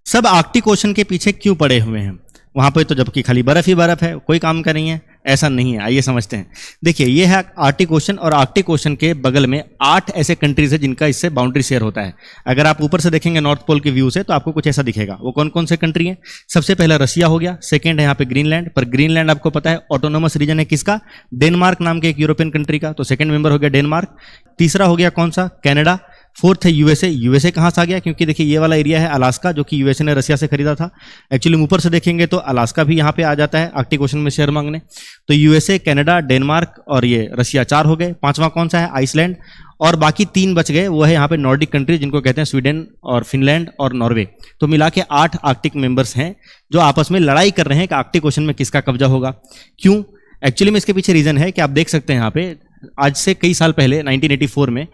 सब Arctic ocean के पीछे क्यों पड़े हुए हैं? वहां पे तो जबकि खाली बर्फ ही बर्फ है, कोई काम का नहीं है। ऐसा नहीं है, आइए समझते हैं। देखिए, ये है आर्कटिक ओशन और आर्कटिक ओशन के बगल में 8 ऐसे कंट्रीज है जिनका इससे बाउंड्री शेयर होता है। अगर आप ऊपर से देखेंगे नॉर्थ पोल के व्यू से तो आपको कुछ ऐसा दिखेगा। वो कौन कौन से कंट्री हैं? सबसे पहला रशिया हो गया, सेकंड है यहाँ पे ग्रीनलैंड। पर ग्रीनलैंड आपको पता है ऑटोनोमस रीजन है किसका? डेनमार्क नाम के एक यूरोपियन कंट्री का, तो सेकंड मेंबर हो गया डेनमार्क। तीसरा हो गया कौन सा? कनाडा। फोर्थ है यूएसए। यूएसए कहाँ से आ गया? क्योंकि देखिए ये वाला एरिया है अलास्का, जो कि यूएसए ने रशिया से खरीदा था। एक्चुअली ऊपर से देखेंगे तो अलास्का भी यहाँ पे आ जाता है आर्कटिक ओशन में शेयर मांगने। तो यूएसए, कनाडा, डेनमार्क और ये रशिया 4 हो गए। पांचवा कौन सा है? आइसलैंड। और बाकी 3 बच गए, वो है यहाँ पे नॉर्डिक कंट्री जिनको कहते हैं स्वीडन और फिनलैंड और नॉर्वे। तो मिला के 8 आर्कटिक मेंबर्स हैं जो आपस में लड़ाई कर रहे हैं कि आर्कटिक ओशन में किसका कब्जा होगा। क्यों? एक्चुअली में इसके पीछे रीजन है कि आप देख सकते हैं यहाँ पे, आज से कई साल पहले 1984 में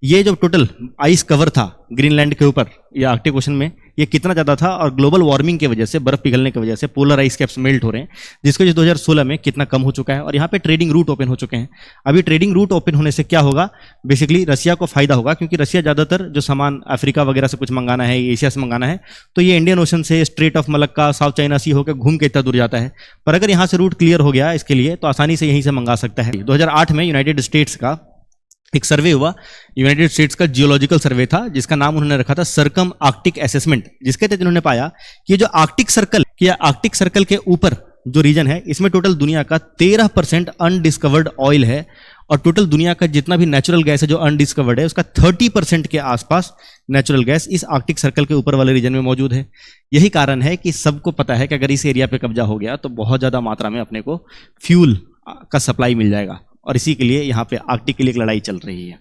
ये जो टोटल आइस कवर था ग्रीनलैंड के ऊपर या आर्कटिक ओशन में, ये कितना ज़्यादा था, और ग्लोबल वार्मिंग की वजह से, बर्फ पिघलने की वजह से पोलर आइस कैप्स मेल्ट हो रहे हैं, जिसकी वजह 2016 में कितना कम हो चुका है। और यहाँ पे ट्रेडिंग रूट ओपन हो चुके हैं। अभी ट्रेडिंग रूट ओपन होने से क्या होगा? बेसिकली रशिया को फायदा होगा, क्योंकि रशिया ज़्यादातर जो सामान अफ्रीका वगैरह से कुछ मंगाना है, एशिया से मंगाना है, तो ये इंडियन ओशन से, Strait of Malacca, South China Sea होकर घूम के इतना दूर जाता है। पर अगर यहाँ से रूट क्लियर हो गया इसके लिए, तो आसानी से यहीं से मंगा सकता है। 2008 में यूनाइटेड स्टेट्स का एक सर्वे हुआ, यूनाइटेड स्टेट्स का जियोलॉजिकल सर्वे था, जिसका नाम उन्होंने रखा था सर्कम आर्कटिक असेसमेंट, जिसके तहत उन्होंने पाया कि जो आर्कटिक सर्कल के ऊपर जो रीजन है, इसमें टोटल दुनिया का 13% अनडिस्कवर्ड ऑयल है, और टोटल दुनिया का जितना भी नेचुरल गैस है जो अनडिस्कवर्ड है, उसका 30% के आसपास नेचुरल गैस इस आर्कटिक सर्कल के ऊपर वाले रीजन में मौजूद है। यही कारण है कि सबको पता है कि अगर इस एरिया पे कब्जा हो गया तो बहुत ज्यादा मात्रा में अपने को फ्यूल का सप्लाई मिल जाएगा, और इसी के लिए यहाँ पे आर्कटिक के लिए एक लड़ाई चल रही है।